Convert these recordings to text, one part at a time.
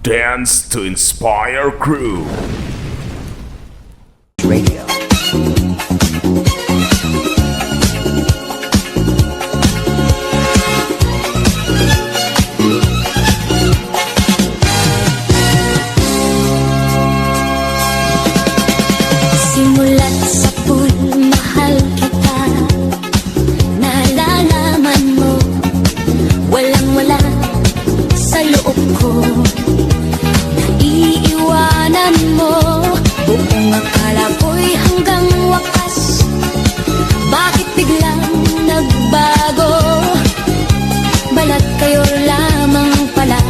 Dance to Inspire Crew Radio. Simulat sa pool, mahal kita. Nalalaman mo, walang-wala sa loob ko. Naiiwanan mo, buong akala ko'y hanggang wakas. Bakit biglang nagbago? Balat kayo lamang pala.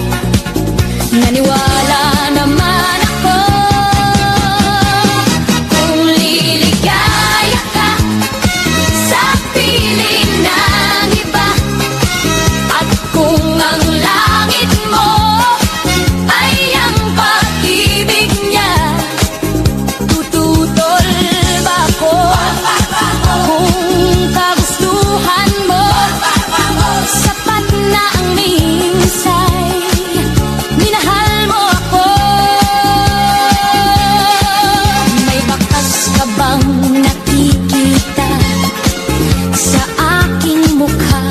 Naniwala naman ako. Kung liligaya ka sa piling ng iba, at kung ang langit mo ay ang pag-ibig niya, tututol ba ako? Kung kagustuhan mo, sapat na ang minsay, minahal mo ako. May bakas ka bang nakikita sa aking mukha?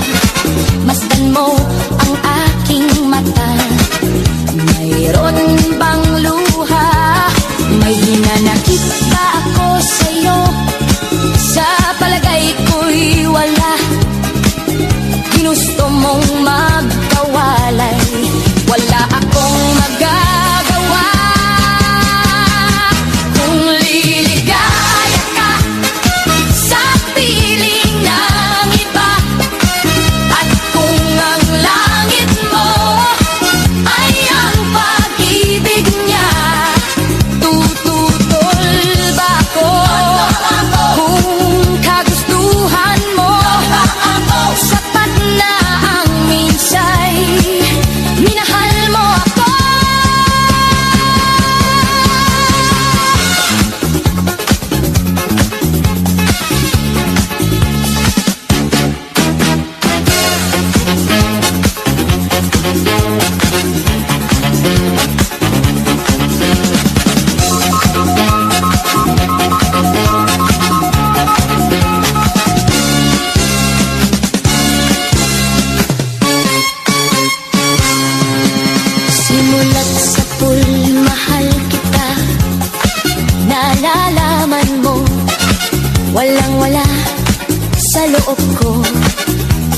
Masdan mo ang aking mata. Mayroon bang luha? May hinanakit ba ako sa'yo? Sa palagay ko'y wala. Ginusto mong magkawalay, wala akong magagawa. Kung liligaya ka sa piling ng iba, at kung ang langit mo ay ang pag-ibig niya, tututol ba ako? Kung kagustuhan mo, sapat na ang minsay, minahal mo ako. Simulat sa pool, mahal kita. Nalalaman mo, walang-wala sa loob ko.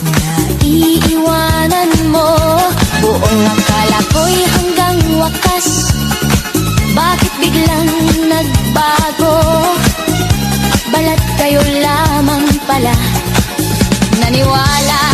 Naiiwanan mo, buong akala ko'y hanggang wakas. Bakit biglang nagbago? Balat kayo lamang pala. Naniwala